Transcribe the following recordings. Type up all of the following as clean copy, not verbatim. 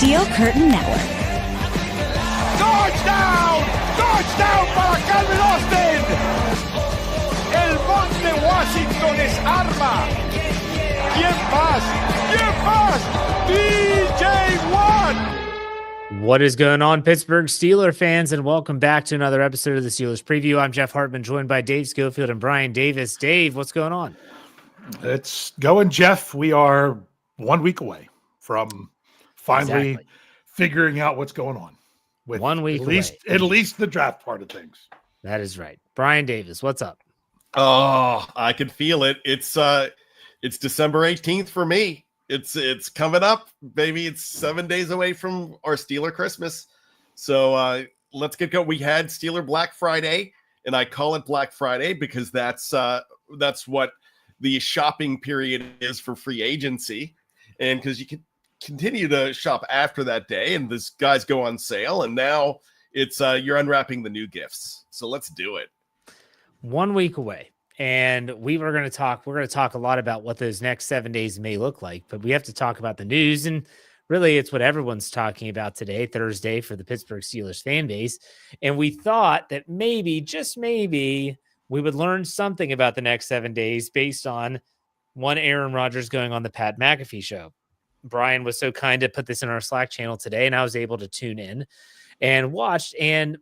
Steel Curtain Network. Touchdown! Touchdown para Calvin Austin! El Monte Washington es arma. ¿Quién más? ¿Quién más? DJ Watt! What is going on, Pittsburgh Steelers fans, and welcome back to another episode of the Steelers Preview. I'm Jeff Hartman, joined by Dave Schofield and Bryan Davis. Dave, what's going on? It's going, Jeff. We are 1 week away from finally figuring out what's going on. With 1 week at least the draft part of things. That is right. Bryan Davis, what's up? Oh, I can feel it. It's December 18th for me. It's coming up, baby. It's 7 days away from our Steeler Christmas. So let's get going. We had Steeler Black Friday, and I call it Black Friday because that's what the shopping period is for free agency. And because you can continue to shop after that day, and these guys go on sale, and now it's you're unwrapping the new gifts. So let's do it. 1 week away. And we're going to talk a lot about what those next 7 days may look like, but we have to talk about the news. And really, it's what everyone's talking about today, Thursday, for the Pittsburgh Steelers fan base. And we thought that maybe, just maybe, we would learn something about the next 7 days based on one Aaron Rodgers going on the Pat McAfee show. Bryan was so kind to put this in our Slack channel today, and I was able to tune in and watch, and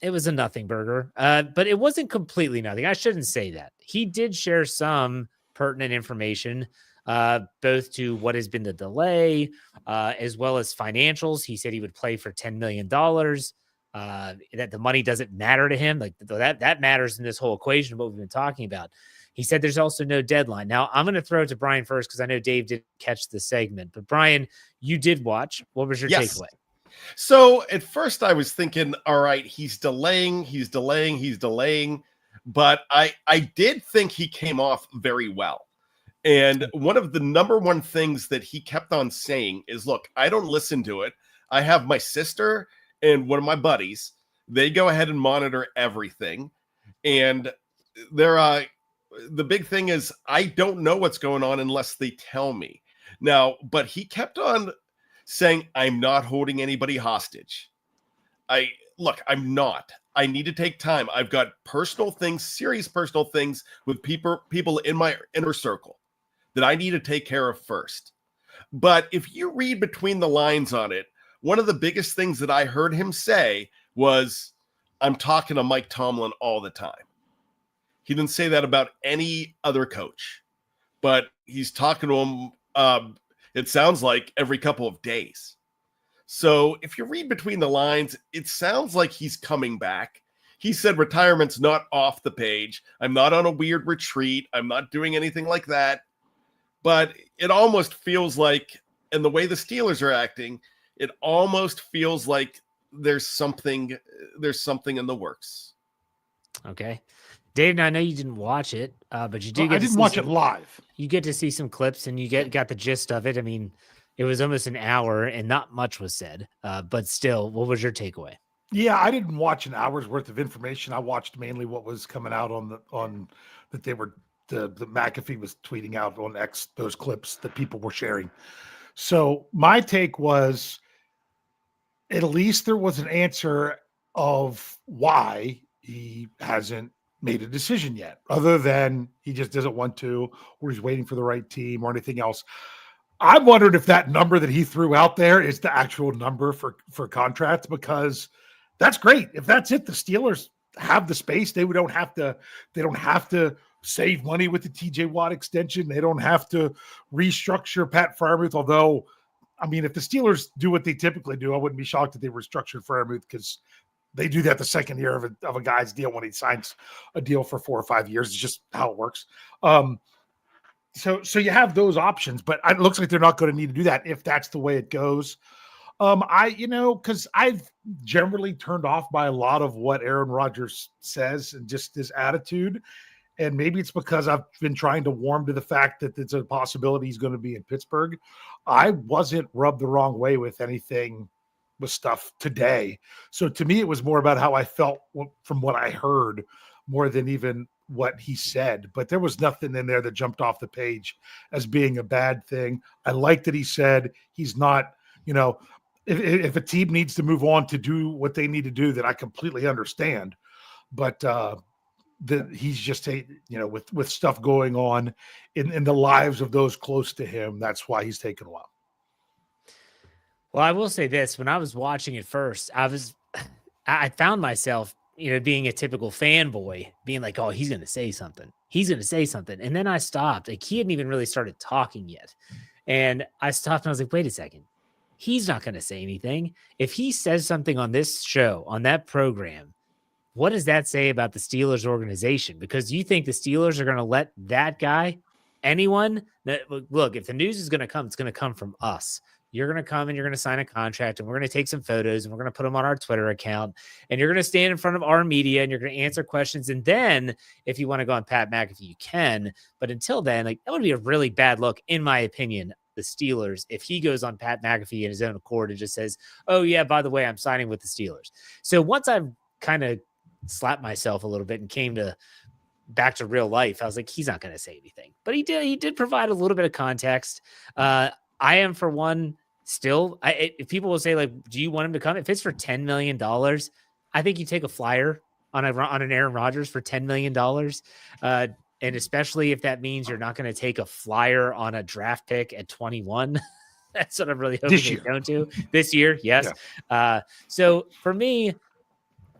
it was a nothing burger, but it wasn't completely nothing. I shouldn't say that. He did share some pertinent information, both to what has been the delay, as well as financials. He said he would play for $10 million, that the money doesn't matter to him. Like that matters in this whole equation of what we've been talking about. He said there's also no deadline. Now, I'm going to throw it to Bryan first because I know Dave didn't catch the segment. But, Bryan, you did watch. What was your takeaway? So, at first, I was thinking, all right, he's delaying. But I did think he came off very well. And one of the number one things that he kept on saying is, look, I don't listen to it. I have my sister and one of my buddies. They go ahead and monitor everything. And they're the big thing is I don't know what's going on unless they tell me. Now, but he kept on saying, I'm not holding anybody hostage. I'm not. I need to take time. I've got personal things, serious personal things with people in my inner circle that I need to take care of first. But if you read between the lines on it, one of the biggest things that I heard him say was, I'm talking to Mike Tomlin all the time. He didn't say that about any other coach, but he's talking to him, it sounds like, every couple of days. So if you read between the lines, it sounds like he's coming back. He said retirement's not off the page. I'm not on a weird retreat. I'm not doing anything like that. But it almost feels like, and the way the Steelers are acting, it almost feels like there's something in the works. Okay. Dave, I know you didn't watch it, but you did. I didn't watch it live. You get to see some clips, and you got the gist of it. I mean, it was almost an hour, and not much was said. But still, what was your takeaway? Yeah, I didn't watch an hour's worth of information. I watched mainly what was coming out on that they were the McAfee was tweeting out on X, those clips that people were sharing. So my take was, at least there was an answer of why he hasn't made a decision yet, other than he just doesn't want to, or he's waiting for the right team or anything else. I wondered if that number that he threw out there is the actual number for contracts, because that's great. If that's it, the Steelers have the space. They don't have to save money with the TJ Watt extension. They don't have to restructure Pat Freiermuth. Although, I mean, if the Steelers do what they typically do, I wouldn't be shocked if they restructured Freiermuth, because they do that the second year of a guy's deal when he signs a deal for 4 or 5 years. It's just how it works. So you have those options, but it looks like they're not going to need to do that if that's the way it goes. Because I've generally turned off by a lot of what Aaron Rodgers says and just his attitude. And maybe it's because I've been trying to warm to the fact that it's a possibility he's going to be in Pittsburgh. I wasn't rubbed the wrong way with anything with stuff today. So to me, it was more about how I felt from what I heard more than even what he said. But there was nothing in there that jumped off the page as being a bad thing. I like that he said he's not You know, if a team needs to move on to do what they need to do, then I completely understand. But he's just with stuff going on in the lives of those close to him. That's why he's taken a while. Well, I will say this: when I was watching it first, I found myself, being a typical fanboy, being like, "Oh, he's going to say something. He's going to say something." And then I stopped. Like, he hadn't even really started talking yet, and I stopped and I was like, "Wait a second. He's not going to say anything. If he says something on this show, on that program, what does that say about the Steelers organization? Because you think the Steelers are going to let that guy, anyone that look, if the news is going to come, it's going to come from us. You're going to come and you're going to sign a contract and we're going to take some photos and we're going to put them on our Twitter account and you're going to stand in front of our media and you're going to answer questions. And then if you want to go on Pat McAfee, you can. But until then, like, that would be a really bad look, in my opinion, the Steelers, if he goes on Pat McAfee in his own accord and just says, "Oh yeah, by the way, I'm signing with the Steelers." So once I've kind of slapped myself a little bit and came back to real life, I was like, he's not going to say anything, but he did provide a little bit of context. I am, for one, still, if people will say, like, do you want him to come? If it's for $10 million, I think you take a flyer on an Aaron Rodgers for $10 million. And especially if that means you're not going to take a flyer on a draft pick at 21. That's what I'm really hoping they don't do this year. Yes. Yeah. So for me,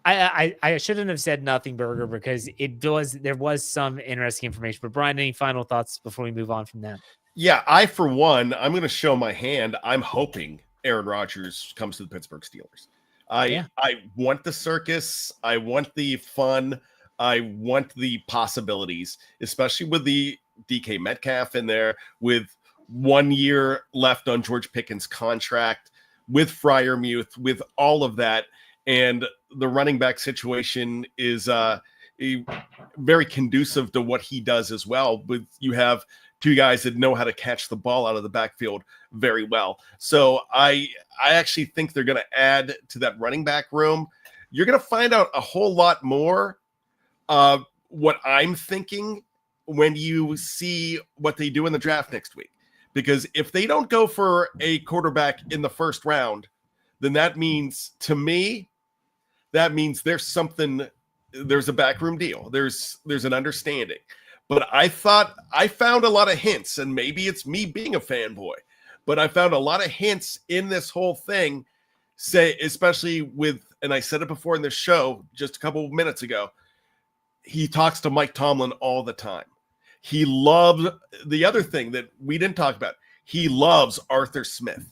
I shouldn't have said nothing, Burger, because there was some interesting information. But Bryan, any final thoughts before we move on from that? Yeah, for one, I'm going to show my hand. I'm hoping Aaron Rodgers comes to the Pittsburgh Steelers. I want the circus. I want the fun. I want the possibilities, especially with the DK Metcalf in there, with 1 year left on George Pickens' contract, with Freiermuth, with all of that. And the running back situation is very conducive to what he does as well. With you have two guys that know how to catch the ball out of the backfield very well. So I actually think they're going to add to that running back room. You're going to find out a whole lot more of what I'm thinking when you see what they do in the draft next week. Because if they don't go for a quarterback in the first round, then that means, to me, there's a backroom deal. There's an understanding. But I found a lot of hints, and maybe it's me being a fanboy, but I found a lot of hints in this whole thing, especially with, and I said it before in this show just a couple of minutes ago, he talks to Mike Tomlin all the time. He loves, the other thing that we didn't talk about, he loves Arthur Smith.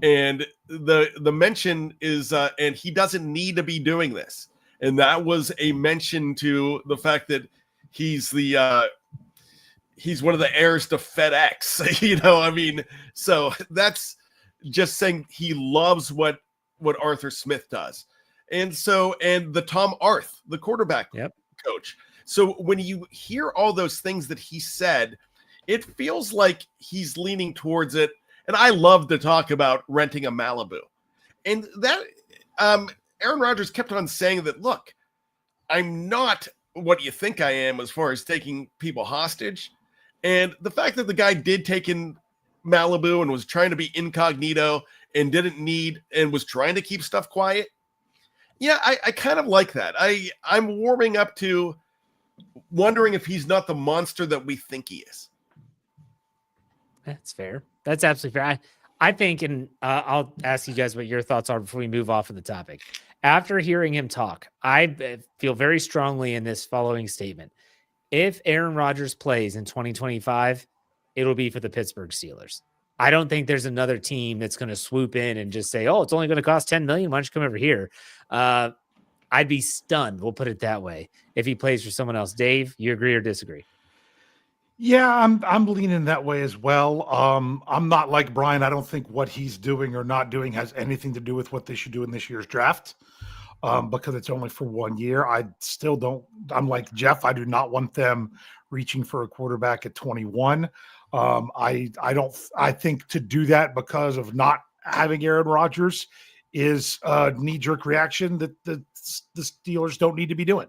And the mention is, and he doesn't need to be doing this. And that was a mention to the fact that he's one of the heirs to FedEx, so that's just saying he loves what Arthur Smith does. And the Tom Arth, the quarterback coach. So when you hear all those things that he said, it feels like he's leaning towards it. And I love to talk about renting a Malibu. And that Aaron Rodgers kept on saying that, look, I'm not what you think I am as far as taking people hostage. And the fact that the guy did take in Malibu and was trying to be incognito and didn't need and was trying to keep stuff quiet. Yeah, I kind of like that. I'm warming up to wondering if he's not the monster that we think he is. That's fair. That's absolutely fair. I think, and I'll ask you guys what your thoughts are before we move off of the topic. After hearing him talk, I feel very strongly in this following statement. If Aaron Rodgers plays in 2025, it'll be for the Pittsburgh Steelers. I don't think there's another team that's going to swoop in and just say, "Oh, it's only going to cost $10 million. Why don't you come over here?" I'd be stunned. We'll put it that way. If he plays for someone else, Dave, you agree or disagree? Yeah, I'm leaning that way as well. I'm not like Bryan. I don't think what he's doing or not doing has anything to do with what they should do in this year's draft, because it's only for 1 year. I still don't. I'm like Jeff. I do not want them reaching for a quarterback at 21. I don't. I think to do that because of not having Aaron Rodgers is a knee-jerk reaction that the Steelers don't need to be doing.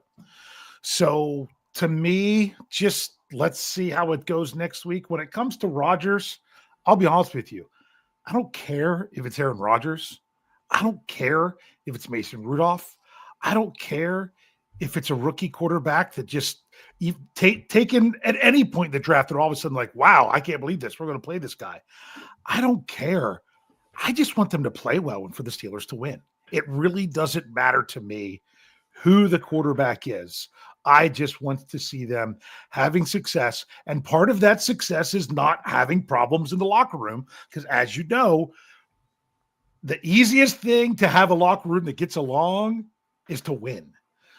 So to me, just let's see how it goes next week. When it comes to Rodgers, I'll be honest with you. I don't care if it's Aaron Rodgers. I don't care if it's Mason Rudolph. I don't care if it's a rookie quarterback that just taken at any point in the draft and all of a sudden like, wow, I can't believe this. We're going to play this guy. I don't care. I just want them to play well and for the Steelers to win. It really doesn't matter to me who the quarterback is. I just want to see them having success. And part of that success is not having problems in the locker room. Because as you know, the easiest thing to have a locker room that gets along is to win.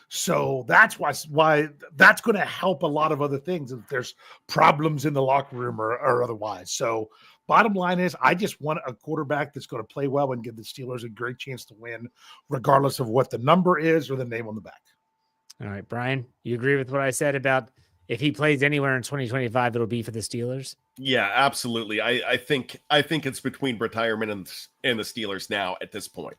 So that's why that's going to help a lot of other things if there's problems in the locker room or otherwise. So bottom line is I just want a quarterback that's going to play well and give the Steelers a great chance to win, regardless of what the number is or the name on the back. All right, Bryan, you agree with what I said about if he plays anywhere in 2025, it'll be for the Steelers? Yeah, absolutely. I think it's between retirement and the Steelers now at this point.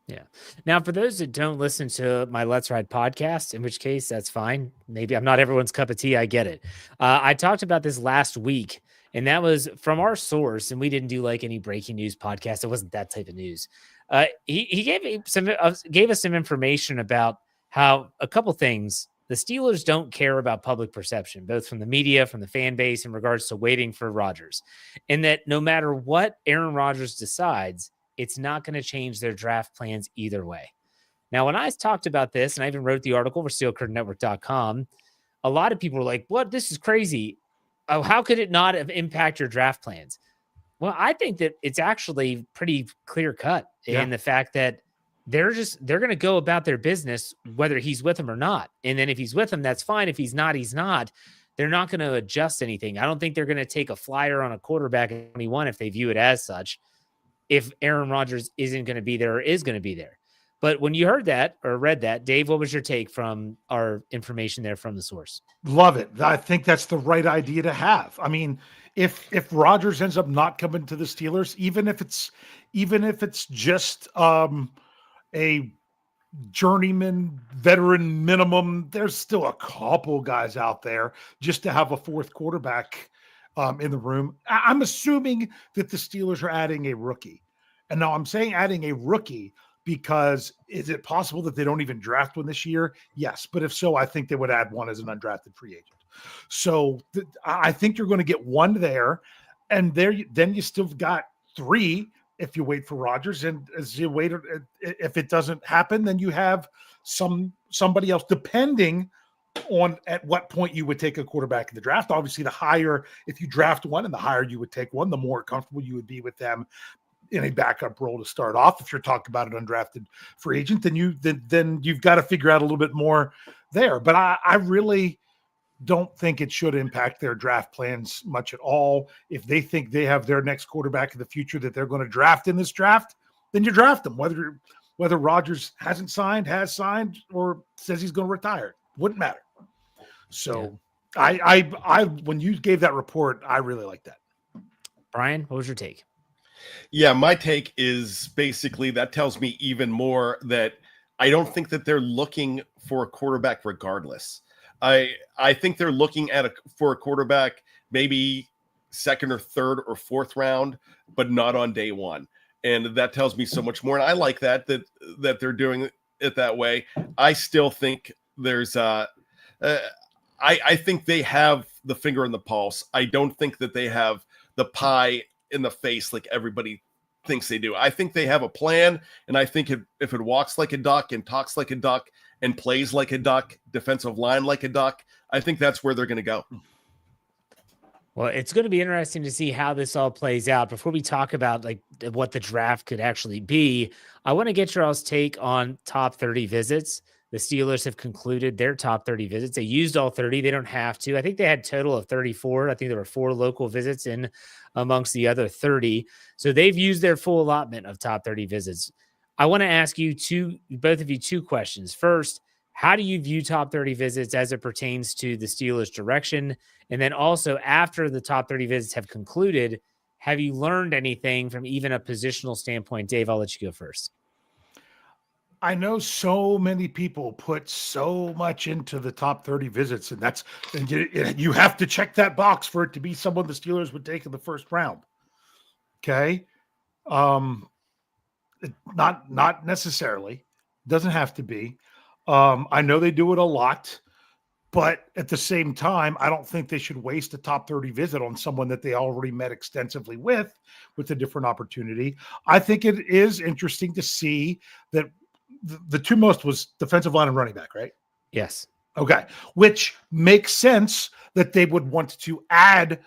Yeah. Now, for those that don't listen to my Let's Ride podcast, in which case that's fine. Maybe I'm not everyone's cup of tea. I get it. I talked about this last week, and that was from our source, and we didn't do like any breaking news podcast. It wasn't that type of news. He gave us some information about how a couple things. The Steelers don't care about public perception, both from the media, from the fan base, in regards to waiting for Rodgers, and that no matter what Aaron Rodgers decides, it's not going to change their draft plans either way. Now, when I talked about this, and I even wrote the article for SteelCurtainNetwork.com, a lot of people were like, what? This is crazy. Oh, how could it not have impact your draft plans? Well, I think that it's actually pretty clear cut in the fact that they're going to go about their business, whether he's with them or not. And then if he's with them, that's fine. If he's not, he's not. They're not going to adjust anything. I don't think they're going to take a flyer on a quarterback at 21 if they view it as such, if Aaron Rodgers isn't going to be there or is going to be there. But when you heard that or read that, Dave, what was your take from our information there from the source? Love it. I think that's the right idea to have. I mean, if Rodgers ends up not coming to the Steelers, even if it's just a journeyman veteran minimum, there's still a couple guys out there just to have a fourth quarterback in the room. I'm assuming that the Steelers are adding a rookie. And now I'm saying adding a rookie because is it possible that they don't even draft one this year? Yes. But if so, I think they would add one as an undrafted free agent. So I think you're going to get one there. And then you still got three if you wait for Rodgers. And as you wait, if it doesn't happen, then you have somebody else, depending on at what point you would take a quarterback in the draft. Obviously, the higher, if you draft one and the higher you would take one, the more comfortable you would be with them in a backup role to start off. If you're talking about an undrafted free agent, then you've got to figure out a little bit more there. But I really don't think it should impact their draft plans much at all. If they think they have their next quarterback in the future that they're going to draft in this draft, then you draft them, whether Rodgers hasn't signed, has signed, or says he's going to retire. Wouldn't matter. So I when you gave that report, I really like that. Bryan, what was your take? Yeah, my take is basically that tells me even more that I don't think that they're looking for a quarterback regardless. I think they're looking for a quarterback maybe second or third or fourth round, but not on day one. And that tells me so much more. And I like that they're doing it that way. I still think there's I think they have the finger in the pulse. I don't think that they have the pie in the face like everybody thinks they do. I think they have a plan, and I think if it walks like a duck and talks like a duck and plays like a duck, defensive line like a duck, I think that's where they're going to go. Well, it's going to be interesting to see how this all plays out. Before we talk about like what the draft could actually be, I want to get your all's take on top 30 visits. The Steelers have concluded their top 30 visits. They used all 30. They don't have to. I think they had a total of 34. I think there were 4 local visits in amongst the other 30. So they've used their full allotment of top 30 visits. I want to ask you both of you two questions. First, how do you view top 30 visits as it pertains to the Steelers' direction? And then also after the top 30 visits have concluded, have you learned anything from even a positional standpoint? Dave, I'll let you go first. I know so many people put so much into the top 30 visits, and you have to check that box for it to be someone the Steelers would take in the first round. Okay. Not necessarily. Doesn't have to be. I know they do it a lot, but at the same time, I don't think they should waste a top 30 visit on someone that they already met extensively with a different opportunity. I think it is interesting to see that the two most was defensive line and running back, right? Yes. Okay. Which makes sense that they would want to add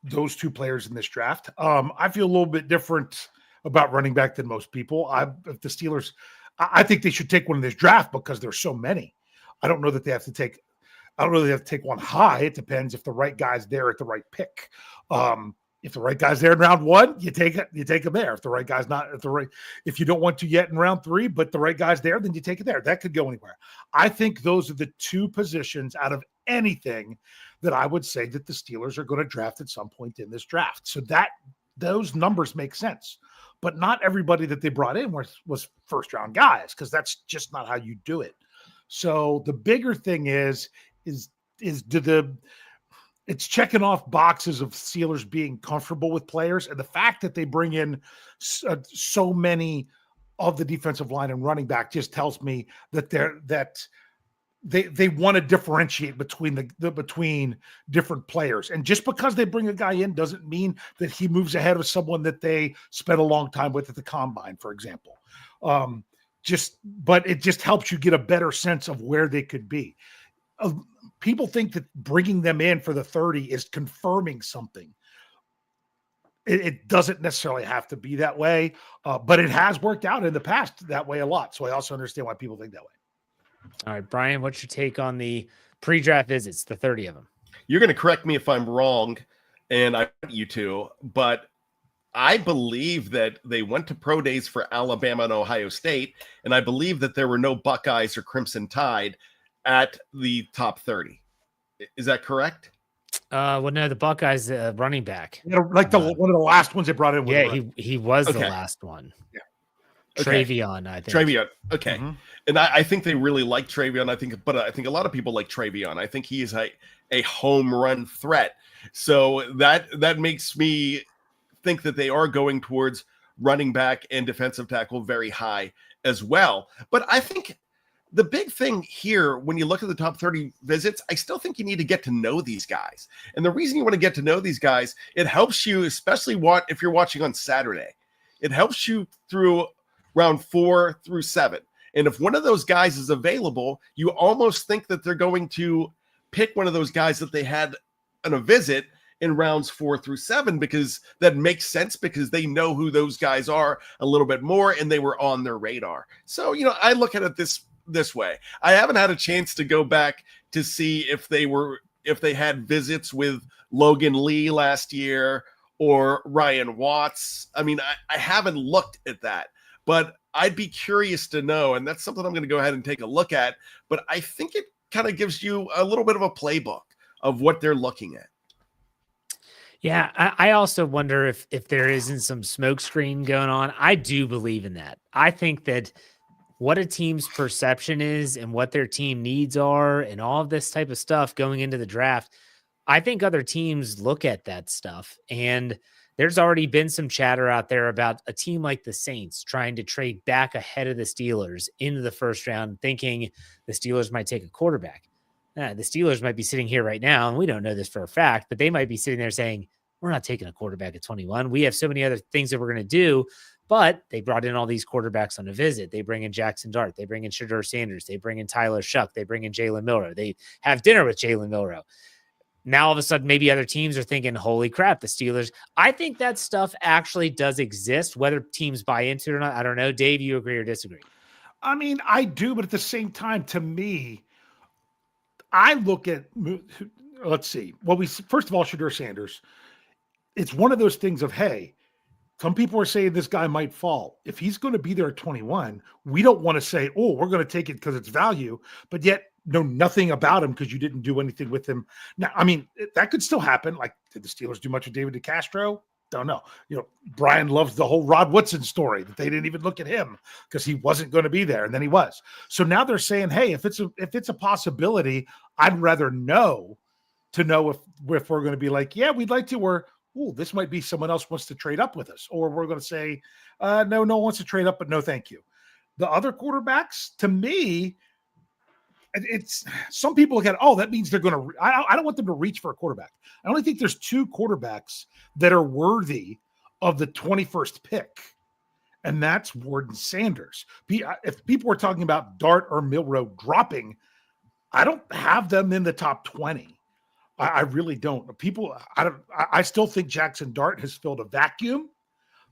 those two players in this draft. I feel a little bit different about running back than most people. If the Steelers, I think they should take one in this draft because there's so many. I don't know that they have to take. I don't really have to take one high. It depends if the right guy's there at the right pick. If the right guy's there in round 1, you take him there. If the right guy's not at the right, if you don't want to yet in round 3, but the right guy's there, then you take it there. That could go anywhere. I think those are the two positions out of anything that I would say that the Steelers are going to draft at some point in this draft. So that those numbers make sense. But not everybody that they brought in was first round guys, because that's just not how you do it. So the bigger thing is it's checking off boxes of Steelers being comfortable with players, and the fact that they bring in so many of the defensive line and running back just tells me that they want to differentiate between between different players. And just because they bring a guy in doesn't mean that he moves ahead of someone that they spent a long time with at the combine, for example. But it just helps you get a better sense of where they could be. People think that bringing them in for the 30 is confirming something. It doesn't necessarily have to be that way, but it has worked out in the past that way a lot. So I also understand why people think that way. All right, Bryan, what's your take on the pre-draft visits, the 30 of them? You're going to correct me if I'm wrong, and I want you to, but I believe that they went to pro days for Alabama and Ohio State, and I believe that there were no Buckeyes or Crimson Tide at the top 30. Is that correct? Well, no, the Buckeyes running back. Like one of the last ones they brought in. Yeah, he was the last one. Yeah. Okay. Travion, I think. Travion. Okay. Mm-hmm. And I think they really like Travion. I think a lot of people like Travion. I think he is a home run threat. So that makes me think that they are going towards running back and defensive tackle very high as well. But I think the big thing here, when you look at the top 30 visits, I still think you need to get to know these guys. And the reason you want to get to know these guys, it helps you, especially if you're watching on Saturday, it helps you through round 4 through 7. And if one of those guys is available, you almost think that they're going to pick one of those guys that they had on a visit in rounds 4 through 7, because that makes sense, because they know who those guys are a little bit more and they were on their radar. So, I look at it this way. I haven't had a chance to go back to see if they had visits with Logan Lee last year or Ryan Watts. I mean, I haven't looked at that, but I'd be curious to know, and that's something I'm going to go ahead and take a look at. But I think it kind of gives you a little bit of a playbook of what they're looking at. Yeah, I also wonder if there isn't some smoke screen going on. I do believe in that. I think that what a team's perception is and what their team needs are and all of this type of stuff going into the draft, I think other teams look at that stuff. And there's already been some chatter out there about a team like the Saints trying to trade back ahead of the Steelers into the first round, thinking the Steelers might take a quarterback. The Steelers might be sitting here right now, and we don't know this for a fact, but they might be sitting there saying, we're not taking a quarterback at 21. We have so many other things that we're going to do. But they brought in all these quarterbacks on a visit. They bring in Jackson Dart. They bring in Shedeur Sanders. They bring in Tyler Shuck. They bring in Jalen Milrow. They have dinner with Jalen Milrow. Now, all of a sudden, maybe other teams are thinking, holy crap, the Steelers. I think that stuff actually does exist. Whether teams buy into it or not, I don't know. Dave, you agree or disagree? I mean, I do, but at the same time, to me, I look at, let's see. Well, first of all, Shedeur Sanders, it's one of those things of, hey, some people are saying this guy might fall. If he's going to be there at 21, we don't want to say, oh, we're going to take it because it's value, but yet know nothing about him because you didn't do anything with him. Now, I mean, that could still happen. Like, did the Steelers do much with David DeCastro? Don't know. Bryan loves the whole Rod Woodson story that they didn't even look at him because he wasn't going to be there, and then he was. So now they're saying, hey, if it's a possibility, I'd rather know if we're going to be like, yeah, we'd like to, or oh, this might be someone else wants to trade up with us. Or we're going to say, no one wants to trade up, but no, thank you. The other quarterbacks, to me, it's some people look at, oh, that means they're going to, I don't want them to reach for a quarterback. I only think there's 2 quarterbacks that are worthy of the 21st pick. And that's Ward and Sanders. If people were talking about Dart or Milroe dropping, I don't have them in the top 20. I really don't. I still think Jackson Dart has filled a vacuum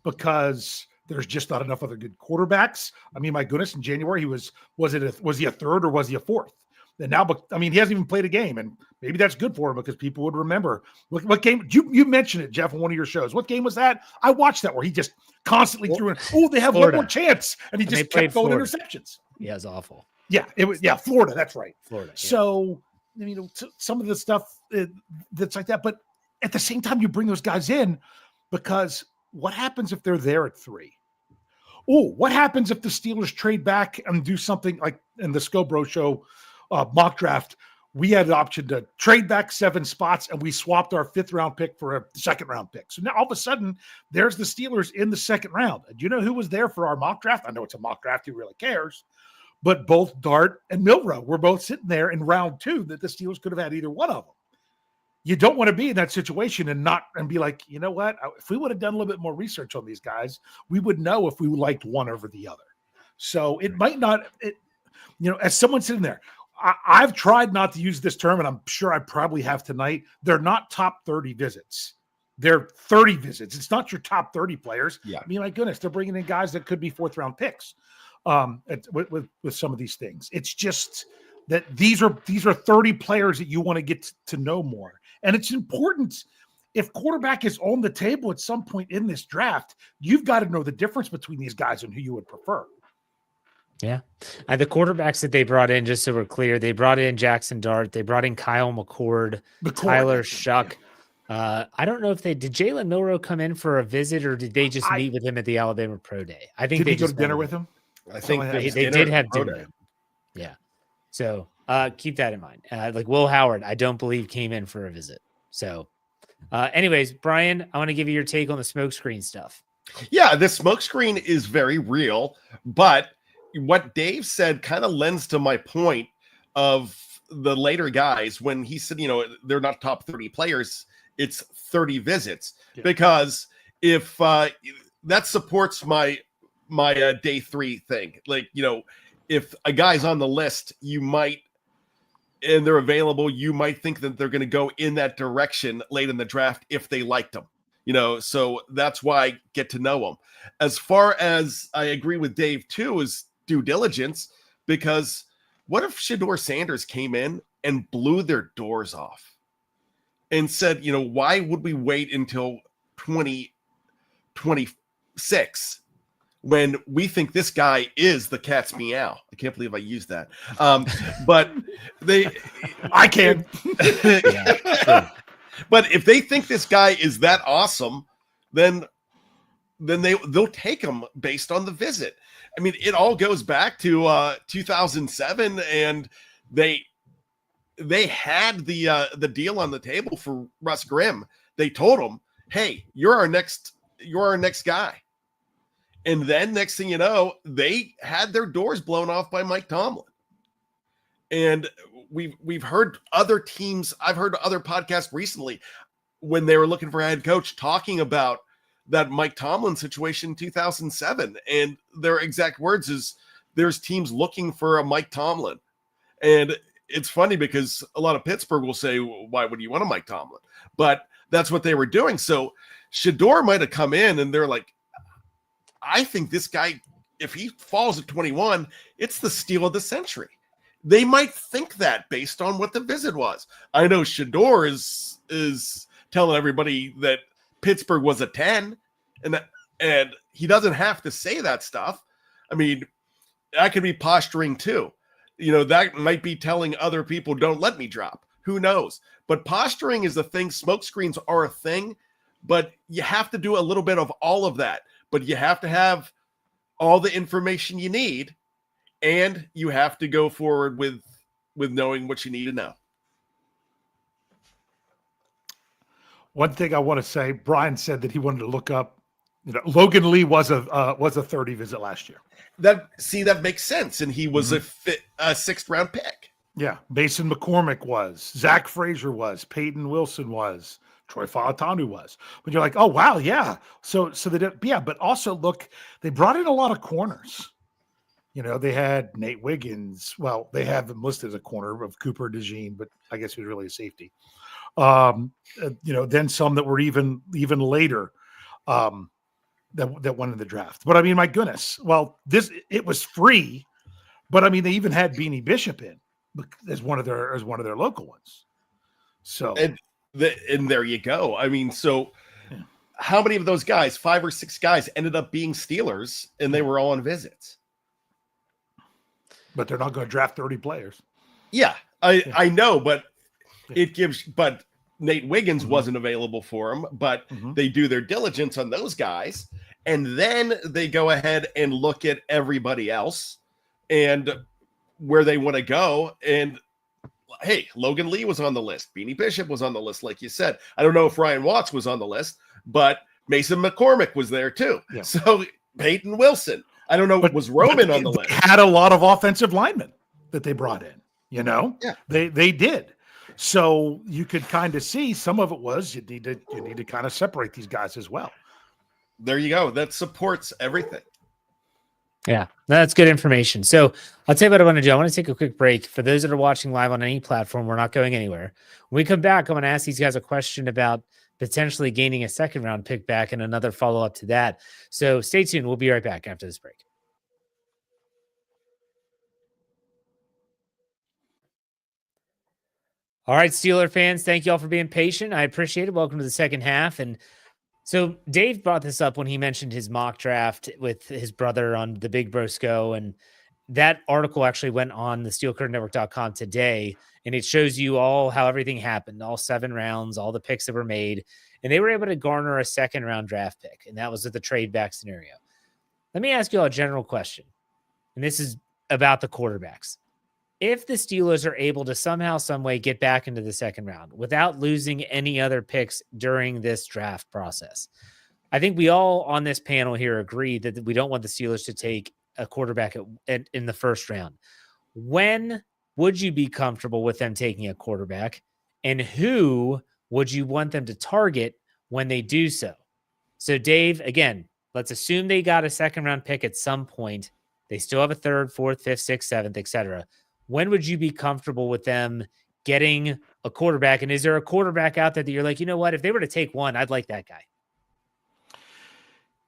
because there's just not enough other good quarterbacks. I mean, my goodness, in January he was he a third or was he a fourth? And now, I mean, he hasn't even played a game, and maybe that's good for him because people would remember what game you mentioned it, Jeff, on one of your shows. What game was that? I watched that where he just constantly threw in. Oh, they have Florida. One more chance, and he just kept throwing interceptions. Yeah, it's awful. Yeah, it was. Yeah, Florida. That's right. Florida. Yeah. So, you know, some of the stuff that's like that, but at the same time, you bring those guys in because what happens if they're there at 3? Oh, what happens if the Steelers trade back and do something like in the Scobro show mock draft? We had an option to trade back 7 spots and we swapped our 5th round pick for a 2nd round pick. So now all of a sudden there's the Steelers in the 2nd round. And you know who was there for our mock draft? I know it's a mock draft. Who really cares? But both Dart and Milroe were both sitting there in round 2 that the Steelers could have had either one of them. You don't want to be in that situation and be like, you know what? If we would have done a little bit more research on these guys, we would know if we liked one over the other. So it might not, as someone sitting there, I've tried not to use this term, and I'm sure I probably have tonight. They're not top 30 visits. They're 30 visits. It's not your top 30 players. Yeah. I mean, my goodness, they're bringing in guys that could be 4th round picks with some of these things. It's just that these are 30 players that you want to get to know more. And it's important if quarterback is on the table at some point in this draft, you've got to know the difference between these guys and who you would prefer. Yeah. The quarterbacks that they brought in, just so we're clear, they brought in Jackson Dart. They brought in Kyle McCord, Tyler Shuck. I don't know if did Jalen Milroe come in for a visit or did they just meet with him at the Alabama Pro Day? I think they go to dinner with him. I think they did have dinner. Yeah. So keep that in mind. Like Will Howard, I don't believe came in for a visit. So anyways, Bryan, I want to give you your take on the smokescreen stuff. Yeah, this smokescreen is very real, but what Dave said kind of lends to my point of the later guys when he said, they're not top 30 players, it's 30 visits. Yeah. Because if that supports my day 3 thing, like, if a guy's on the list, and they're available, you might think that they're going to go in that direction late in the draft if they liked them. So that's why I get to know them. As far as I agree with Dave too, is due diligence, because what if Shedeur Sanders came in and blew their doors off and said, why would we wait until 2026 when we think this guy is the cat's meow? I can't believe I used that. But I can. Yeah, sure. But if they think this guy is that awesome, then they'll take him based on the visit. I mean, it all goes back to 2007, and they had the deal on the table for Russ Grimm. They told him, "Hey, you're our next guy." And then next thing you know, they had their doors blown off by Mike Tomlin. And we've heard other teams, I've heard other podcasts recently when they were looking for a head coach talking about that Mike Tomlin situation in 2007. And their exact words is there's teams looking for a Mike Tomlin. And it's funny because a lot of Pittsburgh will say, why would you want a Mike Tomlin? But that's what they were doing. So Shedeur might have come in and they're like, I think this guy, if he falls at 21, it's the steal of the century. They might think that based on what the visit was. I know Shedeur is telling everybody that Pittsburgh was a 10, and he doesn't have to say that stuff. I mean, that could be posturing too. That might be telling other people, don't let me drop. Who knows? But posturing is the thing. Smoke screens are a thing, but you have to do a little bit of all of that. But you have to have all the information you need, and you have to go forward with knowing what you need to know. One thing I want to say, Bryan said that he wanted to look up, Logan Lee was a 30 visit last year. That makes sense. And he was a 6th round pick. Yeah. Mason McCormick was, Zach Frazier was, Peyton Wilson was, Troy Falatanu was. But you're like, oh wow, yeah. So they did, yeah, but also look, they brought in a lot of corners. They had Nate Wiggins. Well, they have him listed as a corner of Cooper DeJean, but I guess he was really a safety. Then some that were even later that went in the draft. But I mean, my goodness. Well, it was free, but I mean, they even had Beanie Bishop in as one of their local ones. So and there you go. I mean, so how many of those guys, 5 or 6 guys, ended up being Steelers, and they were all on visits? But they're not going to draft 30 players. Yeah, I know, but but Nate Wiggins wasn't available for him, but they do their diligence on those guys, and then they go ahead and look at everybody else and where they want to go. And hey, Logan Lee was on the list. Beanie Bishop was on the list, like you said. I don't know if Ryan Watts was on the list, but Mason McCormick was there too. Yeah. So Peyton Wilson. I don't know. Was Roman on the list? Had a lot of offensive linemen that they brought in. Yeah, they did. So you could kind of see some of it was you need to kind of separate these guys as well. There you go. That supports everything. Yeah, that's good information. So I'll tell you what I want to do. I want to take a quick break. For those that are watching live on any platform, we're not going anywhere. When we come back, I'm going to ask these guys a question about potentially gaining a 2nd round pick back and another follow-up to that. So stay tuned. We'll be right back after this break. All right, Steeler fans, thank you all for being patient. I appreciate it. Welcome to the second half. And so Dave brought this up when he mentioned his mock draft with his brother on the Big Brosco. And that article actually went on the SteelCurtainNetwork.com today. And it shows you all how everything happened, all 7 rounds, all the picks that were made. And they were able to garner a 2nd round draft pick. And that was with the trade back scenario. Let me ask you all a general question. And this is about the quarterbacks. If the Steelers are able to somehow, some way get back into the 2nd round without losing any other picks during this draft process, I think we all on this panel here agree that we don't want the Steelers to take a quarterback in the 1st round. When would you be comfortable with them taking a quarterback, and who would you want them to target when they do so? So Dave, again, let's assume they got a 2nd round pick at some point. They still have a 3rd, 4th, 5th, 6th, 7th, etc. When would you be comfortable with them getting a quarterback? And is there a quarterback out there that you're like, you know what, if they were to take one, I'd like that guy?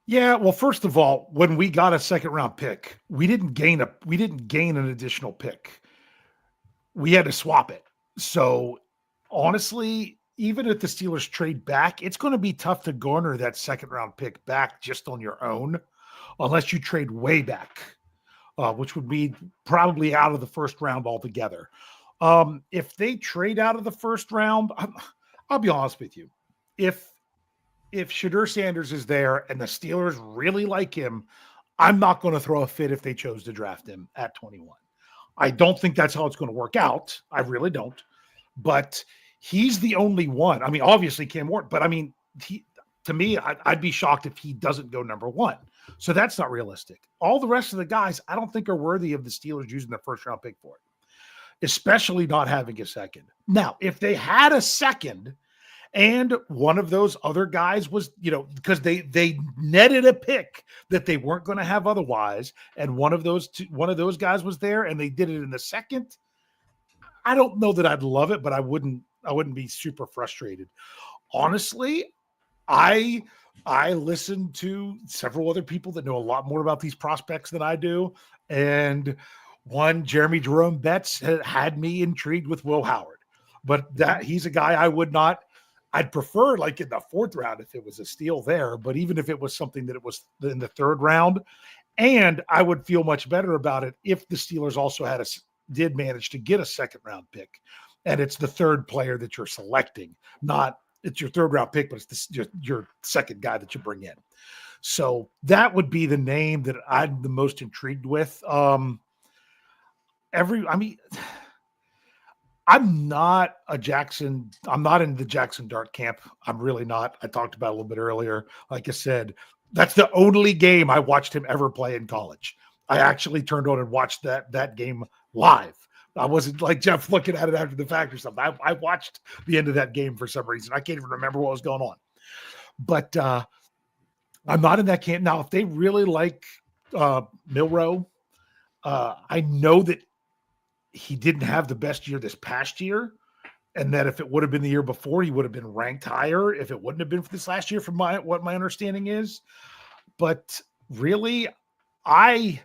Yeah, well, first of all, when we got a 2nd round pick, we didn't gain an additional pick. We had to swap it. So honestly, even if the Steelers trade back, it's going to be tough to garner that 2nd round pick back just on your own, unless you trade way back. Which would be probably out of the 1st round altogether. If they trade out of the 1st round, I'll be honest with you. If Shadur Sanders is there and the Steelers really like him, I'm not going to throw a fit if they chose to draft him at 21. I don't think that's how it's going to work out. I really don't. But he's the only one. I mean, obviously Cam Ward, but I mean, to me, I'd be shocked if he doesn't go number 1. So that's not realistic. All the rest of the guys, I don't think are worthy of the Steelers using their 1st round pick for it, especially not having a 2nd. Now, if they had a 2nd and one of those other guys was, because they netted a pick that they weren't going to have otherwise, and one of those guys was there and they did it in the 2nd, I don't know that I'd love it, but I wouldn't be super frustrated. Honestly, I listened to several other people that know a lot more about these prospects than I do. And one, Jeremy Jerome Betts, had me intrigued with Will Howard. But that he's a guy I'd prefer like in the 4th round if it was a steal there. But even if it was something that it was in the 3rd round, and I would feel much better about it if the Steelers also did manage to get a 2nd round pick. And it's the 3rd player that you're selecting, not it's your 3rd round pick, but it's your 2nd guy that you bring in. So that would be the name that I'm the most intrigued with. I'm not in the Jackson Dart camp. I'm really not. I talked about it a little bit earlier. Like I said, that's the only game I watched him ever play in college. I actually turned on and watched that game live. I wasn't like Jeff looking at it after the fact or something. I watched the end of that game for some reason. I can't even remember what was going on. But I'm not in that camp. Now, if they really like Milroe, I know that he didn't have the best year this past year, and that if it would have been the year before, he would have been ranked higher if it wouldn't have been for this last year, from what my understanding is. But really, I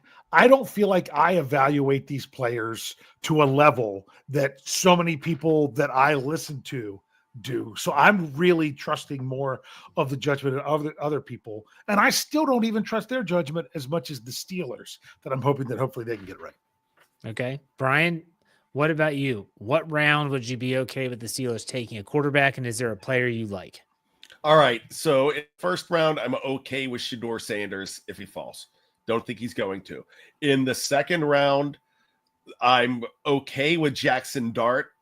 don't feel like I evaluate these players to a level that so many people that I listen to do. So I'm really trusting more of the judgment of the other people. And I still don't even trust their judgment as much as the Steelers, that I'm hoping that hopefully they can get it right. Okay. Bryan, what about you? What round would you be okay with the Steelers taking a quarterback, and is there a player you like? All right. So in first round, I'm okay with Shedeur Sanders if he falls. Don't think he's going to. In the second round, I'm okay with Jackson Dart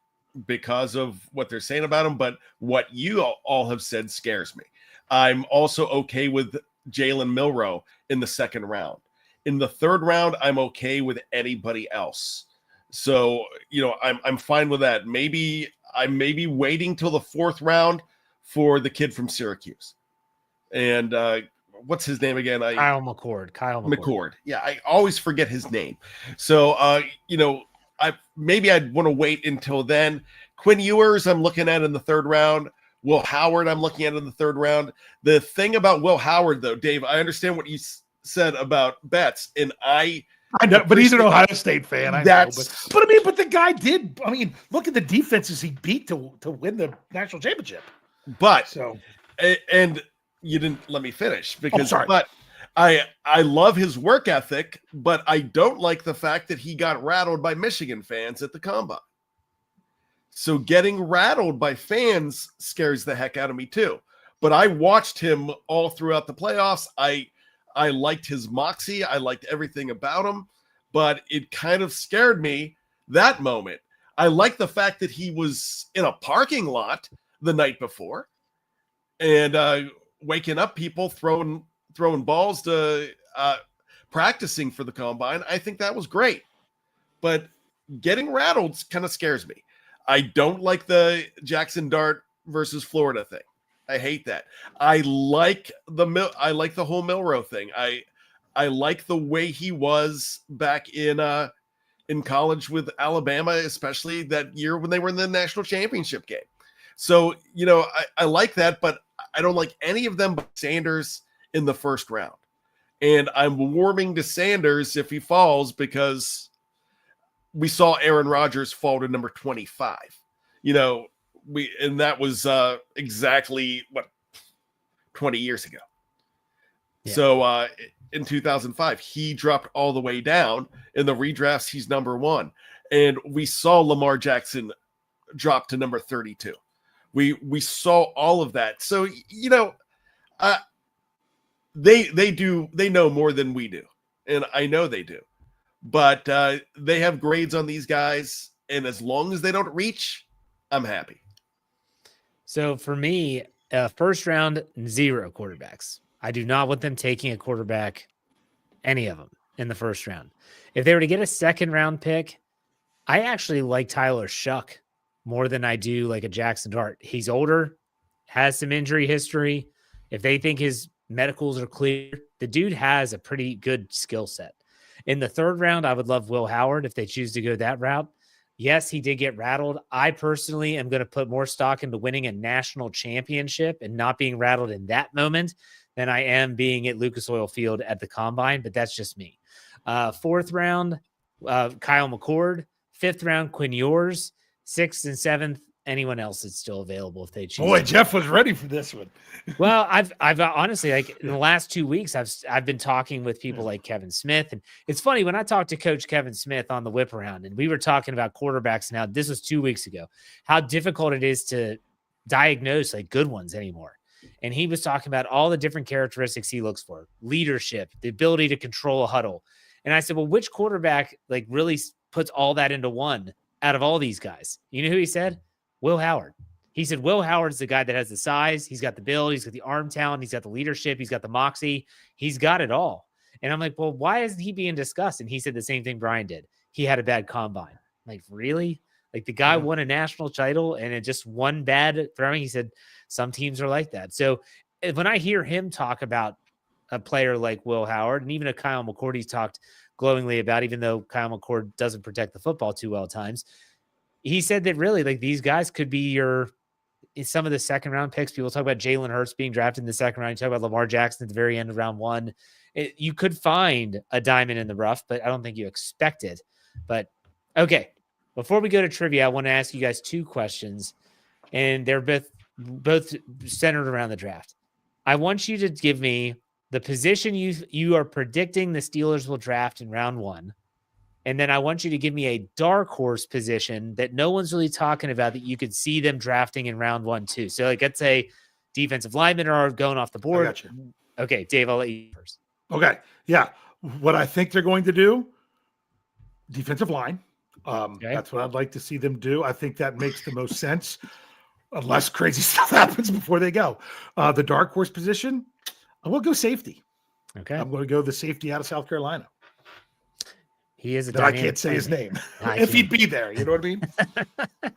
because of what they're saying about him, but what you all have said scares me. I'm also okay with Jalen Milroe in the second round. In the third round, I'm okay with anybody else. So, I'm fine with that. I'm waiting till the fourth round for the kid from Syracuse. And what's his name again? Kyle McCord. Yeah, I always forget his name. So, I'd want to wait until then. Quinn Ewers, I'm looking at in the third round. Will Howard, I'm looking at in the third round. The thing about Will Howard, though, Dave, I understand what you said about Betts, and I know, but he's an Ohio State fan. I know, but the guy did. I mean, look at the defenses he beat to win the national championship. But and you didn't let me finish because. But I love his work ethic, but I don't like the fact that he got rattled by Michigan fans at the combine. So getting rattled by fans scares the heck out of me too. But I watched him all throughout the playoffs. I liked his moxie. I liked everything about him, but it kind of scared me that moment. I liked the fact that he was in a parking lot the night before and waking up people throwing balls to practicing for the combine. I think that was great, but getting rattled kind of scares me. I don't like the Jackson Dart versus Florida thing. I hate that. I like the whole Milroe thing. I like the way he was back in college with Alabama, especially that year when they were in the national championship game. So, I like that, but I don't like any of them but Sanders in the first round. And I'm warming to Sanders if he falls because we saw Aaron Rodgers fall to number 25. And that was exactly 20 years ago. Yeah. So in 2005, he dropped all the way down. In the redrafts, he's number 1. And we saw Lamar Jackson drop to number 32. We saw all of that. So, they know more than we do. And I know they do. But they have grades on these guys. And as long as they don't reach, I'm happy. So for me, first round, 0 quarterbacks. I do not want them taking a quarterback, any of them, in the first round. If they were to get a second round pick, I actually like Tyler Shuck more than I do like a Jackson Dart. He's older, has some injury history. If they think his medicals are clear, the dude has a pretty good skill set. In the third round, I would love Will Howard if they choose to go that route. Yes, he did get rattled. I personally am going to put more stock into winning a national championship and not being rattled in that moment than I am being at Lucas Oil Field at the combine, but that's just me. Fourth round, Kyle McCord. Fifth round, Quinn Ewers. Sixth and seventh, anyone else that's still available if they choose. Boy, Jeff was ready for this one. Well, I've honestly, like in the last 2 weeks, I've been talking with people like Kevin Smith, and it's funny when I talked to Coach Kevin Smith on the whip around, and we were talking about quarterbacks. Now, this was 2 weeks ago, how difficult it is to diagnose like good ones anymore. And he was talking about all the different characteristics he looks for: leadership, the ability to control a huddle. And I said, well, which quarterback like really puts all that into one? out of all these guys. You know who he said? Will Howard. He said Will Howard's the guy that has the size. He's got the build. He's got the arm talent. He's got the leadership. He's got the moxie. He's got it all. And I'm like, well, why isn't he being discussed? And he said the same thing Bryan did. He had a bad combine. I'm like, really? Like the guy won a national title and it just one bad throwing. He said some teams are like that. So when I hear him talk about a player like Will Howard and even a Kyle McCord he's talked glowingly about, even though Kyle McCord doesn't protect the football too well at times, he said that really like these guys could be some of the second round picks. People talk about Jalen Hurts being drafted in the second round. You talk about Lamar Jackson at the very end of round one. You could find a diamond in the rough, but I don't think you expect it. But okay, before we go to trivia, I want to ask you guys two questions, and they're both centered around the draft. I want you to give me the position you are predicting the Steelers will draft in round one. And then I want you to give me a dark horse position that no one's really talking about that you could see them drafting in round 1, too. So like, let's say defensive linemen are going off the board. I got you. Okay, Dave, I'll let you first. Okay. Yeah. What I think they're going to do, defensive line. Okay. That's what I'd like to see them do. I think that makes the most sense unless crazy stuff happens before they go. The dark horse position, I will go safety. Okay. I'm going to go the safety out of South Carolina. He is I can't say his name. If he'd be there, you know what I mean?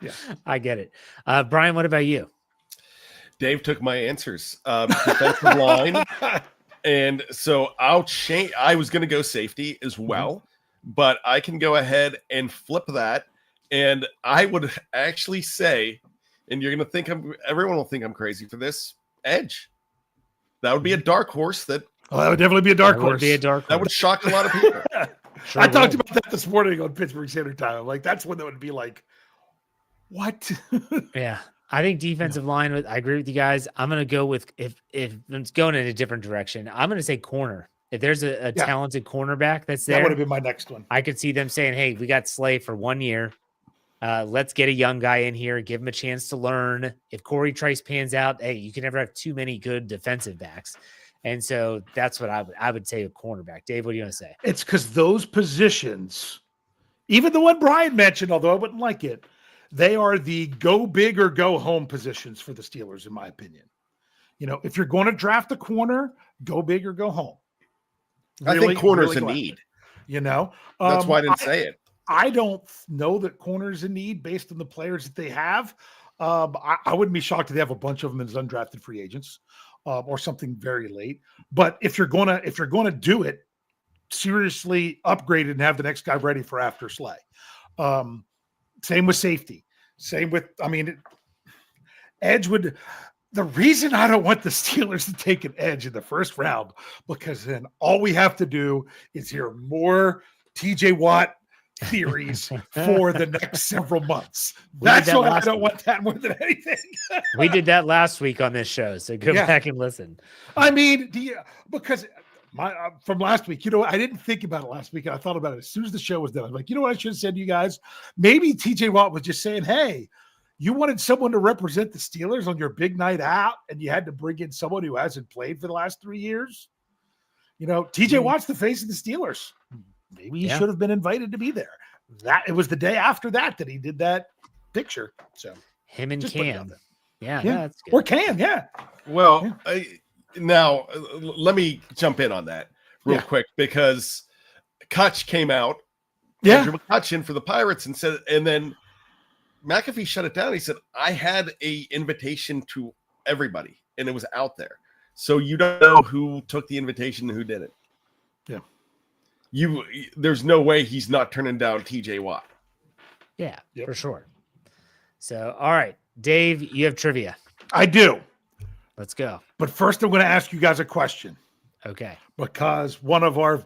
Yeah. I get it. Bryan, what about you? Dave took my answers. Defensive line. And so I'll change. I was going to go safety as well, but I can go ahead and flip that. And I would actually say, and you're going to think everyone will think I'm crazy for this, edge. That would be a dark horse that would definitely be a dark horse. Would be a dark horse. That would shock a lot of people. Sure I talked about that this morning on Pittsburgh Standard Time. I'm like, that's one that would be like, what? Yeah. I think defensive line, I agree with you guys. I'm going to go with, if it's going in a different direction, I'm going to say corner. If there's a talented cornerback that's there, that would have been my next one. I could see them saying, hey, we got Slay for 1 year. Let's get a young guy in here, give him a chance to learn. If Corey Trice pans out, hey, you can never have too many good defensive backs. And so that's what I would say a cornerback. Dave, what do you want to say? It's because those positions, even the one Bryan mentioned, although I wouldn't like it, they are the go big or go home positions for the Steelers, in my opinion. You know, if you're going to draft a corner, go big or go home. I think corner's a need. You know? That's why I didn't say it. I don't know that corner's a need based on the players that they have. I wouldn't be shocked if they have a bunch of them as undrafted free agents. Or something very late. But if you're gonna do it, seriously upgrade it and have the next guy ready for after Slay. Same with safety. Same with, edge would. The reason I don't want the Steelers to take an edge in the first round, because then all we have to do is hear more TJ Watt theories for the next several months. That's why I don't want that more than anything. We did that last week on this show, so go back and listen. Because from last week, I didn't think about it last week, and I thought about it as soon as the show was done. I was like, you know what I should have said to you guys? Maybe TJ Watt was just saying, hey, you wanted someone to represent the Steelers on your big night out, and you had to bring in someone who hasn't played for the last 3 years. TJ Watt's the face of the Steelers. Maybe he should have been invited to be there. It was the day after that he did that picture. So him and Cam. Yeah, that's good. Or Cam, yeah. Well, now let me jump in on that real quick, because Kutch came out, Andrew McCutcheon for the Pirates, and said, and then McAfee shut it down. He said, I had a invitation to everybody, and it was out there. So you don't know who took the invitation and who didn't. Yeah. There's no way he's not turning down TJ Watt. Yeah, for sure. So, all right, Dave, you have trivia. I do. Let's go. But first, I'm going to ask you guys a question. Okay. Because one of our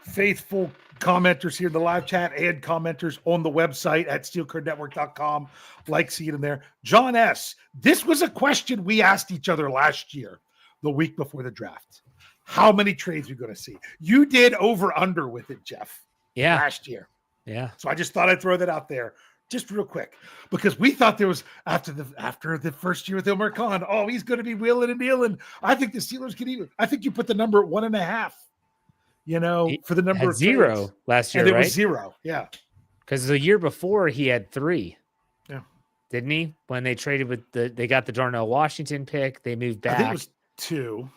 faithful commenters here in the live chat and commenters on the website at steelcardnetwork.com, see it in there. John S., this was a question we asked each other last year, the week before the draft. How many trades are you going to see? You did over under with it, Jeff. Yeah. Last year. Yeah. So I just thought I'd throw that out there just real quick, because we thought there was after the first year with Ilmer Khan, he's going to be wheeling and dealing. I think the Steelers could even. I think you put the number at 1.5. For the number of 0 trades. last year, and it right? was 0. Yeah. Because the year before he had 3. Yeah. Didn't he? When they traded they got the Darnell Washington pick, they moved back. I think it was 2.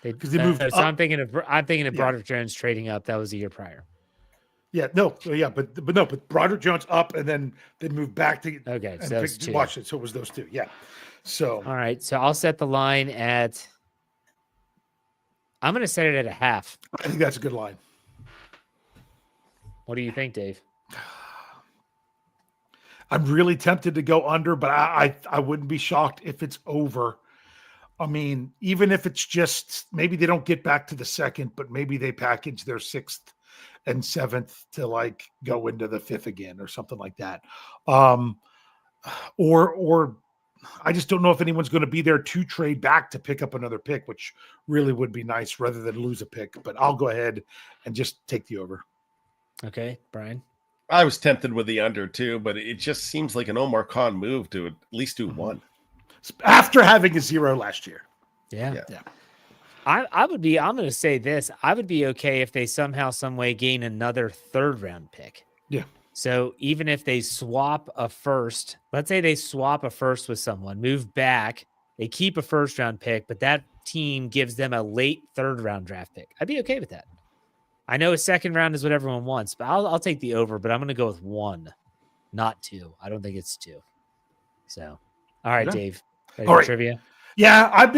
They 'Cause they moved so up. I'm thinking of Yeah. Broderick Jones trading up. That was the year prior. Yeah, no, but Broderick Jones up and then they moved back to Okay, and so that was 2. Washington. So it was those 2. Yeah. So All right, so I'll set the line at. I'm going to set it at a half. I think that's a good line. What do you think, Dave? I'm really tempted to go under, but I wouldn't be shocked if it's over. I mean, even if it's just maybe they don't get back to the second, but maybe they package their 6th and 7th to like go into the 5th again or something like that. Or I just don't know if anyone's going to be there to trade back to pick up another pick, which really would be nice rather than lose a pick. But I'll go ahead and just take the over. Okay, Bryan. I was tempted with the under too, but it just seems like an Omar Khan move to at least do 1. After having a 0 last year. Yeah. Yeah. I'm going to say this. I would be okay if they somehow, some way gain another 3rd round pick. Yeah. So even if they swap a first, let's say they swap a first with someone, move back, they keep a 1st round pick, but that team gives them a late 3rd round draft pick. I'd be okay with that. I know a 2nd round is what everyone wants, but I'll take the over, but I'm going to go with 1, not 2. I don't think it's 2. So, all right, Okay. Dave. Ready All for right. trivia? Yeah,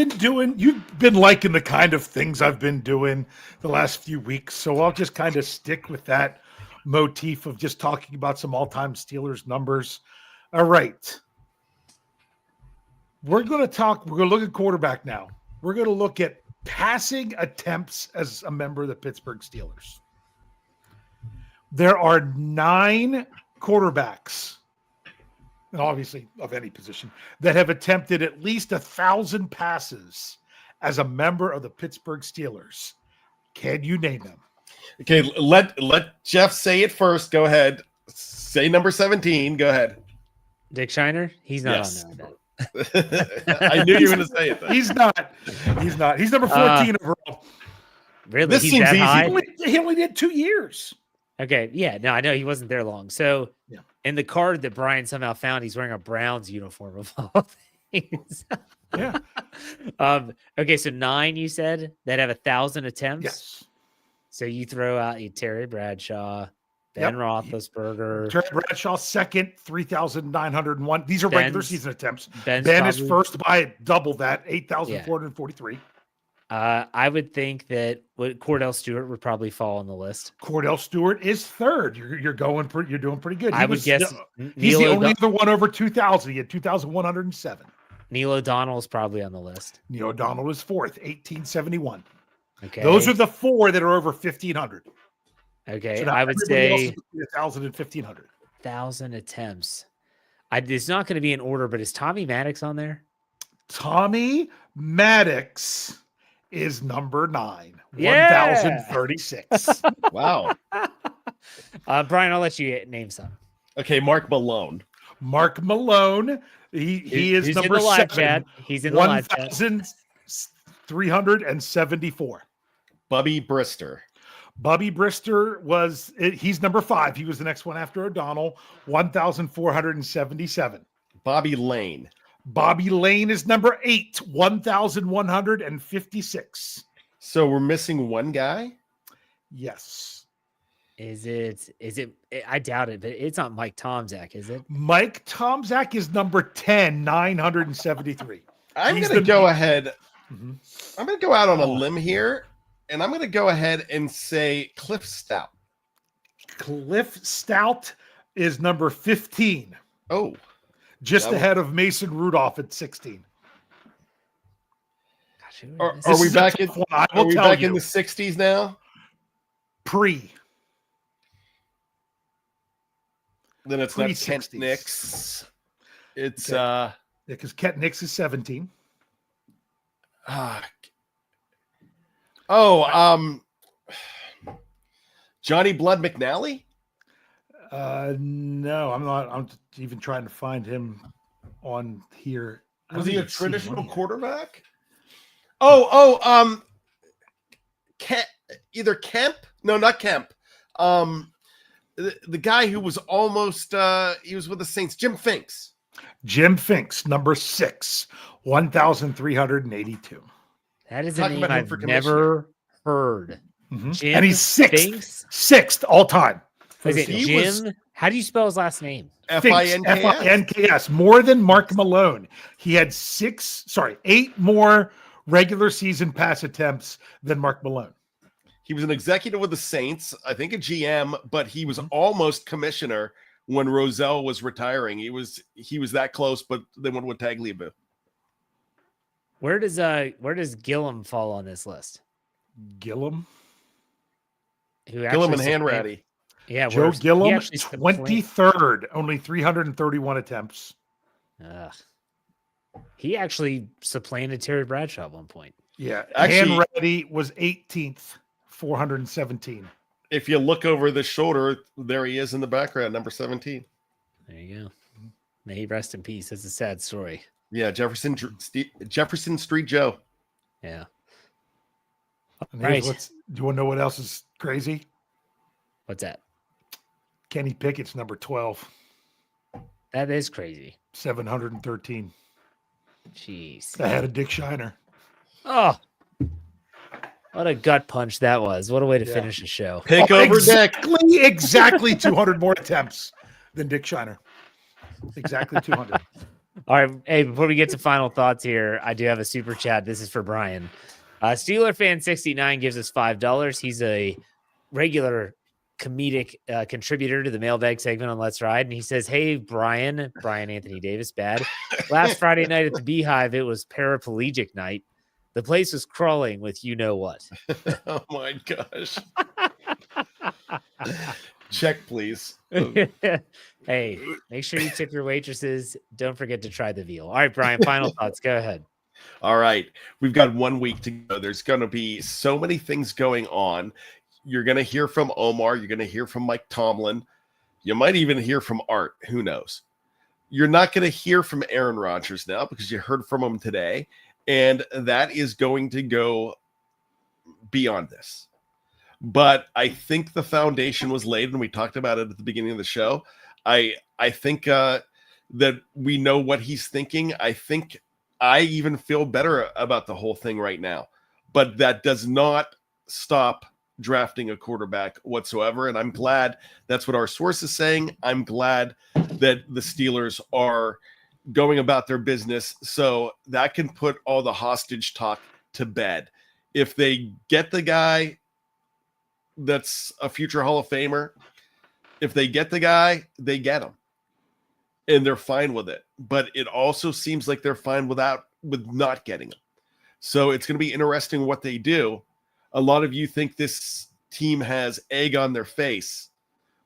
you've been liking the kind of things I've been doing the last few weeks. So I'll just kind of stick with that motif of just talking about some all-time Steelers numbers. All right. We're going to look at quarterback now. We're going to look at passing attempts as a member of the Pittsburgh Steelers. There are 9 quarterbacks, and obviously of any position, that have attempted at least 1,000 passes as a member of the Pittsburgh Steelers. Can you name them? Okay, let Jeff say it first. Go ahead. Say number 17. Go ahead. Dick Shiner? He's not Yes. on there. I bet. I knew you were going to say it. Though. He's not. He's number 14 overall. Really? This He's seems that easy. high? He only did 2 years. Okay. Yeah. No, I know he wasn't there long. So Yeah. in the card that Bryan somehow found, he's wearing a Browns uniform of all things. Yeah. Okay. So 9, you said, that have 1,000 attempts. Yes. So you throw out Terry Bradshaw, Ben Yep. Roethlisberger. Terry Bradshaw second, 3,901. These are regular season attempts. Ben's Ben is probably- first by double that, 8,443. I would think that Cordell Stewart would probably fall on the list. Cordell Stewart is third. You're doing pretty good. I would guess He's Neil the only other one over 2,000. He had 2,107. Neil O'Donnell is probably on the list. Neil O'Donnell was fourth, 1,871. Okay. Those are the 4 that are over 1,500. okay. So now I would everybody else say is between 1,000 and 1,500. 1,000 attempts. It's not going to be in order, but is Tommy Maddox on there? Tommy Maddox is number 9, Yeah. 1,036. Wow. Bryan, I'll let you name some. Okay, Mark Malone. Mark Malone, he is Who's number in the live 7. chat. He's in the live chat. 1,374. Bubby Brister. Bubby Brister he's number 5. He was the next one after O'Donnell, 1,477. Bobby Lane. Bobby Lane is number 8, 1,156. So we're missing one guy? Yes. Is it? I doubt it, but it's not Mike Tomczak, is it? Mike Tomczak is number 10, 973. I'm He's going to the- go ahead. Mhm. I'm going to go out on a limb here, and I'm going to go ahead and say Cliff Stout. Cliff Stout is number 15, Oh, just That was- ahead of Mason Rudolph at 16. Gosh, who Are, is are this? we is a back tough in? one, I Are will we tell back you. in the 60s now? Pre. Then it's not Kent Pre-60s. Nix. It's Okay. Because Kent Nix is 17. Johnny Blood McNally. No, I'm not. I'm even trying to find him on here. I Was don't he a even see him traditional on here. quarterback? Kemp, either Kemp. No, not Kemp. the guy who was almost he was with the Saints, Jim Finks. Jim Finks, number 6, 1,382. That is a Talking name about him I've for commissioner. never heard. Mhm. Jim And he's sixth, Finks? sixth all time. Is it He Jim? was- How do you spell his last name? Finks, Finks. Finks, more than Mark Malone. He had 8 more regular season pass attempts than Mark Malone. He was an executive with the Saints, I think a GM, but he was Mm-hmm. almost commissioner when Rozelle was retiring. He was that close, but they went with Tagliabue. Where does Gillum fall on this list? Gillum, Who Gillum and actually Hanratty. Yeah, Joe where's- he Gillum, actually supplanted- 23rd, only 331 attempts. Ugh. He actually supplanted Terry Bradshaw at one point. Yeah, Actually- Hanratty was 18th, 417. If you look over the shoulder, there he is in the background, number 17. There you go. May he rest in peace. It's a sad story. Yeah, Jefferson Street Joe. Yeah. And Right. do you want to know what else is crazy? What's that? Kenny Pickett's number 12, That is crazy. 713. Jeez. Ahead of Dick Shiner. Oh, what a gut punch that was. What a way to Yeah. finish a show. Pick over Dick. Exactly 200 more attempts than Dick Shiner. Exactly 200. All right. Hey, before we get to final thoughts here, I do have a super chat. This is for Bryan. Steeler fan 69 gives us $5. He's a regular comedic contributor to the mailbag segment on Let's Ride. And he says, "Hey, Brian Anthony Davis, bad. Last Friday night at the Beehive, it was paraplegic night. The place was crawling with you know what." Oh my gosh. Check, please. Hey, make sure you tip your waitresses. Don't forget to try the veal. All right, Brian, final thoughts. Go ahead. All right. We've got 1 week to go. There's going to be so many things going on. You're going to hear from Omar. You're going to hear from Mike Tomlin. You might even hear from Art. Who knows? You're not going to hear from Aaron Rodgers now because you heard from him today. And that is going to go beyond this. But I think the foundation was laid, and we talked about it at the beginning of the show. I think that we know what he's thinking. I think I even feel better about the whole thing right now. But that does not stop drafting a quarterback whatsoever. And I'm glad that's what our source is saying. I'm glad that the Steelers are going about their business so that can put all the hostage talk to bed. If they get the guy that's a future Hall of Famer, if they get the guy, they get him. And they're fine with it. But it also seems like they're fine with not getting him. So it's going to be interesting what they do. A lot of you think this team has egg on their face,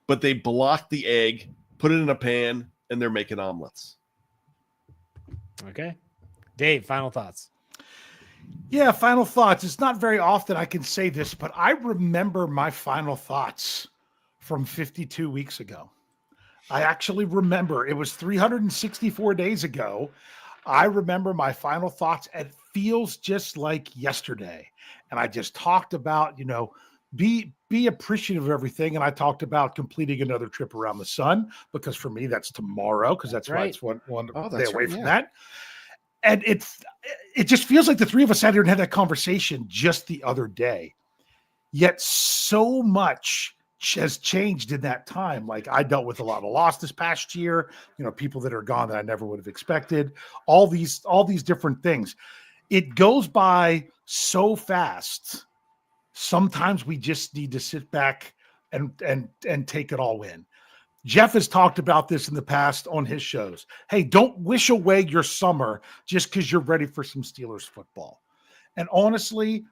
but they block the egg, put it in a pan, and they're making omelets. Okay. Dave, final thoughts. Yeah, final thoughts. It's not very often I can say this, but I remember my final thoughts from 52 weeks ago. I actually remember it was 364 days ago. I remember my final thoughts. It feels just like yesterday. And I just talked about, be appreciative of everything. And I talked about completing another trip around the sun, because for me, that's tomorrow, because that's why it's one day away from that. And it just feels like the three of us sat here and had that conversation just the other day. Yet so much has changed in that time. Like, I dealt with a lot of loss this past year, people that are gone that I never would have expected, all these different things. It goes by so fast. Sometimes we just need to sit back and take it all in. Jeff has talked about this in the past on his shows. Hey, don't wish away your summer just because you're ready for some Steelers football. And honestly,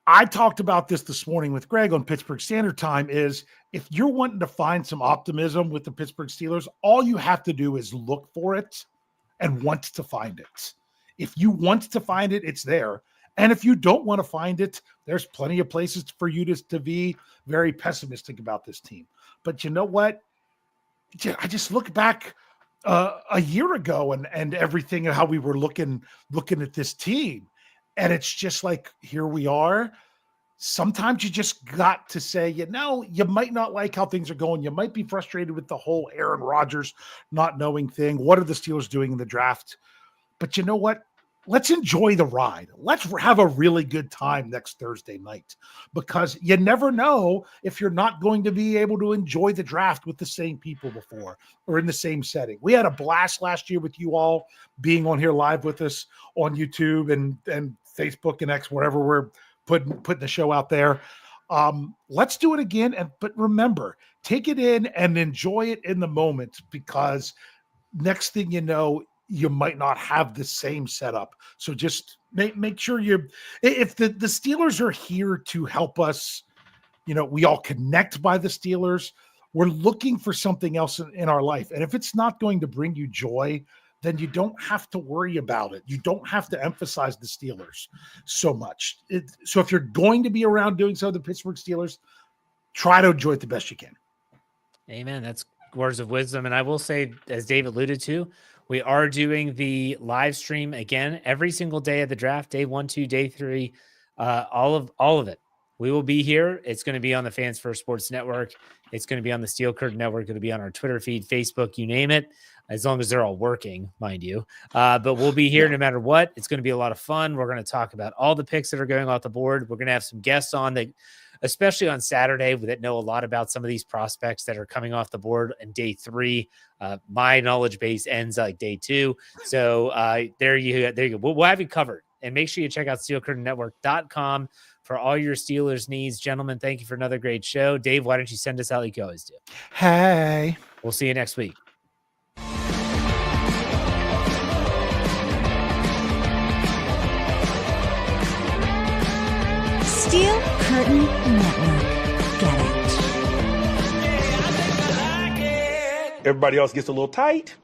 I talked about this morning with Greg on Pittsburgh Standard Time, is if you're wanting to find some optimism with the Pittsburgh Steelers, all you have to do is look for it and want to find it. If you want to find it, it's there. And if you don't want to find it, there's plenty of places for you to be very pessimistic about this team. But you know what? I just look back a year ago and everything, and how we were looking at this team. And it's just like, here we are. sometimes you just got to say, you might not like how things are going. You might be frustrated with the whole Aaron Rodgers not knowing thing. What are the Steelers doing in the draft? But you know what? Let's enjoy the ride. Let's have a really good time next Thursday night, because you never know if you're not going to be able to enjoy the draft with the same people before or in the same setting. We had a blast last year with you all being on here live with us on YouTube and Facebook and X, wherever we're putting the show out there. Let's do it again. But remember, take it in and enjoy it in the moment, because next thing you know, you might not have the same setup. So just make sure if the Steelers are here to help us, we all connect by the Steelers. We're looking for something else in our life. And if it's not going to bring you joy, then you don't have to worry about it. You don't have to emphasize the Steelers so much. So if you're going to be around doing so, the Pittsburgh Steelers, try to enjoy it the best you can. Amen. That's words of wisdom. And I will say, as Dave alluded to, we are doing the live stream again every single day of the draft, day 1, 2, day 3, all of it. We will be here. It's going to be on the Fans First Sports Network. It's going to be on the Steel Curtain Network. It'll be on our Twitter feed, Facebook, you name it, as long as they're all working, mind you. But we'll be here no matter what. It's going to be a lot of fun. We're going to talk about all the picks that are going off the board. We're going to have some guests on that, especially on Saturday, that know a lot about some of these prospects that are coming off the board in day 3. My knowledge base ends like day 2. So there you go. We'll have you covered. And make sure you check out SteelCurtainNetwork.com for all your Steelers needs. Gentlemen, thank you for another great show. Dave, why don't you send us out like you always do? Hey. We'll see you next week. Steel Curtain Network. Get it. Everybody else gets a little tight.